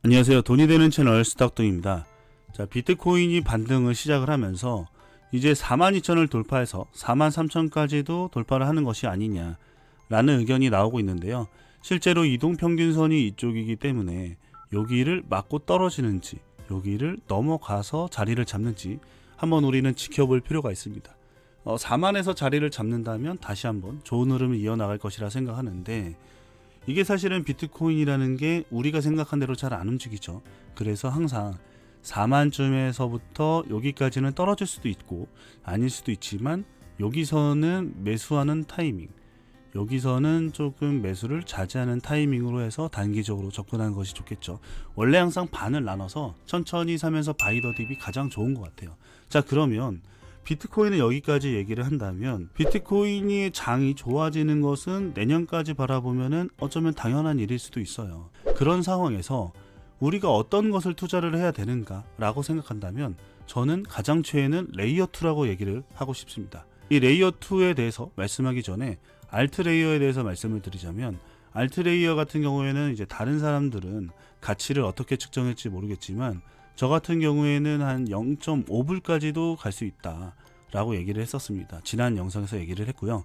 안녕하세요. 돈이 되는 채널 스탁동입니다. 자, 비트코인이 반등을 시작을 하면서 이제 42,000을 돌파해서 43,000까지도 돌파를 하는 것이 아니냐 라는 의견이 나오고 있는데요. 실제로 이동평균선이 이쪽이기 때문에 여기를 맞고 떨어지는지 여기를 넘어가서 자리를 잡는지 한번 우리는 지켜볼 필요가 있습니다. 4만에서 자리를 잡는다면 다시 한번 좋은 흐름을 이어나갈 것이라 생각하는데, 이게 사실은 비트코인이라는 게 우리가 생각한 대로 잘 안 움직이죠. 그래서 항상 4만쯤에서부터 여기까지는 떨어질 수도 있고 아닐 수도 있지만, 여기서는 매수하는 타이밍, 여기서는 조금 매수를 자제하는 타이밍으로 해서 단기적으로 접근하는 것이 좋겠죠. 원래 항상 반을 나눠서 천천히 사면서 바이 더 딥이 가장 좋은 것 같아요. 자, 그러면 비트코인을 여기까지 얘기를 한다면, 비트코인의 장이 좋아지는 것은 내년까지 바라보면은 어쩌면 당연한 일일 수도 있어요. 그런 상황에서 우리가 어떤 것을 투자를 해야 되는가 라고 생각한다면, 저는 가장 최애는 레이어 2라고 얘기를 하고 싶습니다. 이 레이어 2에 대해서 말씀하기 전에 알트 레이어에 대해서 말씀을 드리자면, 알트 레이어 같은 경우에는 이제 다른 사람들은 가치를 어떻게 측정할지 모르겠지만, 저 같은 경우에는 한 0.5불까지도 갈 수 있다 라고 얘기를 했었습니다. 지난 영상에서 얘기를 했고요.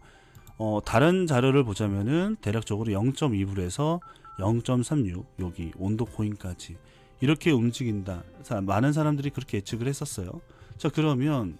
다른 자료를 보자면은 대략적으로 0.2불에서 0.36 여기 온도 코인까지 이렇게 움직인다. 많은 사람들이 그렇게 예측을 했었어요. 자, 그러면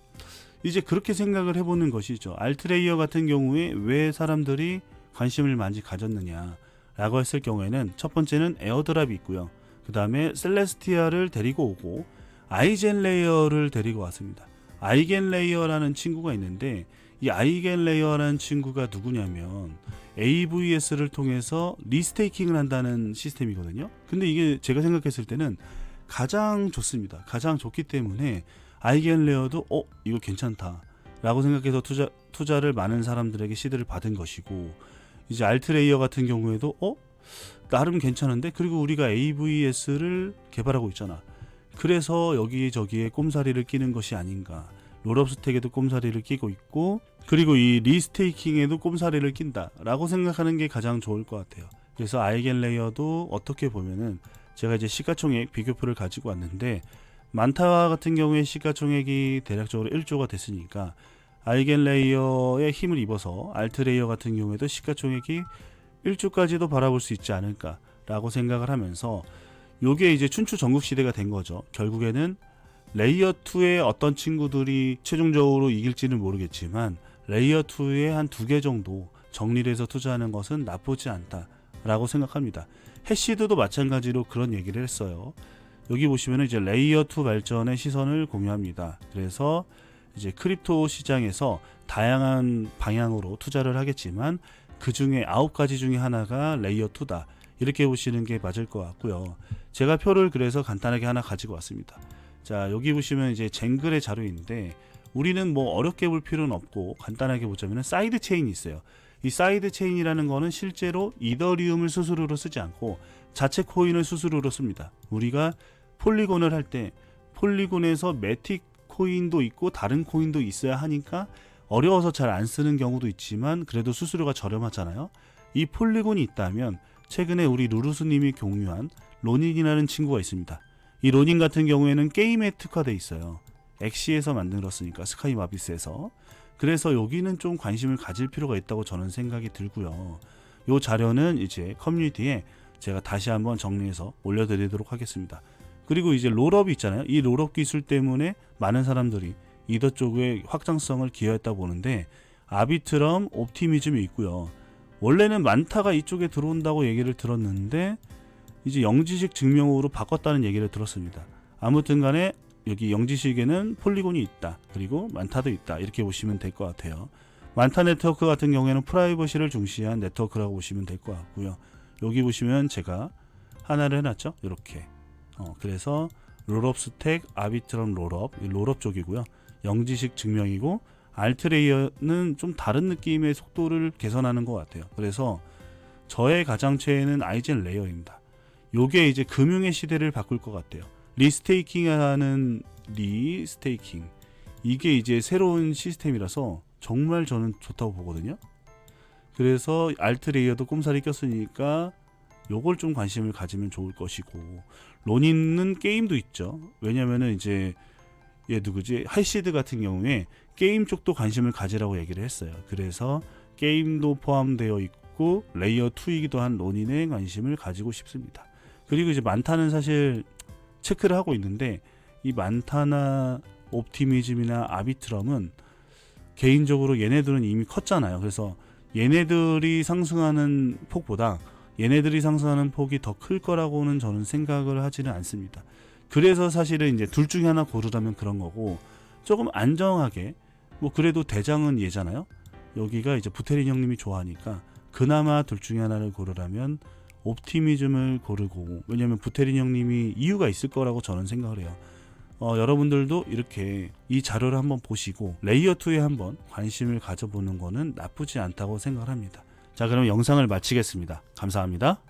이제 그렇게 생각을 해보는 것이죠. 알트레이어 같은 경우에 왜 사람들이 관심을 많이 가졌느냐 라고 했을 경우에는, 첫 번째는 에어드랍이 있고요. 그 다음에 셀레스티아를 데리고 오고 아이젠 레이어를 데리고 왔습니다. 아이겐 레이어라는 친구가 있는데, 이 아이겐 레이어라는 친구가 누구냐면 AVS를 통해서 리스테이킹을 한다는 시스템이거든요. 근데 이게 제가 생각했을 때는 가장 좋습니다. 가장 좋기 때문에 아이겐 레이어도 이거 괜찮다 라고 생각해서 투자를 많은 사람들에게 시드를 받은 것이고, 이제 알트 레이어 같은 경우에도 나름 괜찮은데, 그리고 우리가 AVS를 개발하고 있잖아. 그래서 여기저기에 꼼사리를 끼는 것이 아닌가. 롤업스택에도 꼼사리를 끼고 있고, 그리고 이 리스테이킹에도 꼼사리를 낀다 라고 생각하는 게 가장 좋을 것 같아요. 그래서 아이겐 레이어도 어떻게 보면은, 제가 이제 시가총액 비교표를 가지고 왔는데, 만타 같은 경우에 시가총액이 대략적으로 1조가 됐으니까 아이겐 레이어의 힘을 입어서 알트 레이어 같은 경우에도 시가총액이 1조까지도 바라볼 수 있지 않을까 라고 생각을 하면서, 요게 이제 춘추 전국 시대가 된 거죠. 결국에는 레이어 2의 어떤 친구들이 최종적으로 이길지는 모르겠지만, 레이어 2의 한 2개 정도 정리를 해서 투자하는 것은 나쁘지 않다 라고 생각합니다. 해시드도 마찬가지로 그런 얘기를 했어요. 여기 보시면 이제 레이어 2 발전의 시선을 공유합니다. 그래서 이제 크립토 시장에서 다양한 방향으로 투자를 하겠지만, 그 중에 9가지 중에 하나가 레이어 2다. 이렇게 보시는 게 맞을 것 같고요. 제가 표를 그래서 간단하게 하나 가지고 왔습니다. 자, 여기 보시면 이제 쟁글의 자료인데, 우리는 뭐 어렵게 볼 필요는 없고 간단하게 보자면 사이드 체인이 있어요. 이 사이드 체인이라는 거는 실제로 이더리움을 수수료로 쓰지 않고 자체 코인을 수수료로 씁니다. 우리가 폴리곤을 할 때 폴리곤에서 매틱 코인도 있고 다른 코인도 있어야 하니까 어려워서 잘 안 쓰는 경우도 있지만, 그래도 수수료가 저렴하잖아요. 이 폴리곤이 있다면, 최근에 우리 루루스님이 공유한 로닌이라는 친구가 있습니다. 이 로닌 같은 경우에는 게임에 특화되어 있어요. 엑시에서 만들었으니까, 스카이 마비스에서. 그래서 여기는 좀 관심을 가질 필요가 있다고 저는 생각이 들고요. 이 자료는 이제 커뮤니티에 제가 다시 한번 정리해서 올려드리도록 하겠습니다. 그리고 이제 롤업이 있잖아요. 이 롤업 기술 때문에 많은 사람들이 이더 쪽의 확장성을 기여했다고 보는데, 아비트럼 옵티미즘이 있고요. 원래는 만타가 이쪽에 들어온다고 얘기를 들었는데 이제 영지식 증명으로 바꿨다는 얘기를 들었습니다. 아무튼 간에 여기 영지식에는 폴리곤이 있다, 그리고 만타도 있다, 이렇게 보시면 될 것 같아요. 만타 네트워크 같은 경우에는 프라이버시를 중시한 네트워크라고 보시면 될 것 같고요. 여기 보시면 제가 하나를 해놨죠. 이렇게. 그래서 롤업 스택, 아비트럼 롤업, 이 롤업 쪽이고요. 영지식 증명이고, 알트레이어는 좀 다른 느낌의 속도를 개선하는 것 같아요. 그래서 저의 가장 최애는 아이젠 레이어입니다. 요게 이제 금융의 시대를 바꿀 것 같아요. 리스테이킹하는 리스테이킹, 이게 이제 새로운 시스템이라서 정말 저는 좋다고 보거든요. 그래서 알트 레이어도 꼼살이 꼈으니까 요걸 좀 관심을 가지면 좋을 것이고, 로닌은 게임도 있죠. 왜냐면은 이제 얘 누구지? 할시드 같은 경우에 게임 쪽도 관심을 가지라고 얘기를 했어요. 그래서 게임도 포함되어 있고 레이어 2이기도 한 로닌에 관심을 가지고 싶습니다. 그리고 이제 만타는 사실 체크를 하고 있는데 이 만타나 옵티미즘이나 아비트럼은 개인적으로 얘네들은 이미 컸잖아요. 그래서 얘네들이 상승하는 폭보다 얘네들이 상승하는 폭이 더 클 거라고는 저는 생각을 하지는 않습니다. 그래서 사실은 이제 둘 중에 하나 고르라면 그런 거고, 조금 안정하게 뭐 그래도 대장은 얘잖아요. 여기가 이제 부테린 형님이 좋아하니까 그나마 둘 중에 하나를 고르라면 옵티미즘을 고르고, 왜냐면 부테린 형님이 이유가 있을 거라고 저는 생각을 해요. 여러분들도 이렇게 이 자료를 한번 보시고 레이어 2에 한번 관심을 가져보는 거는 나쁘지 않다고 생각을 합니다. 자, 그럼 영상을 마치겠습니다. 감사합니다.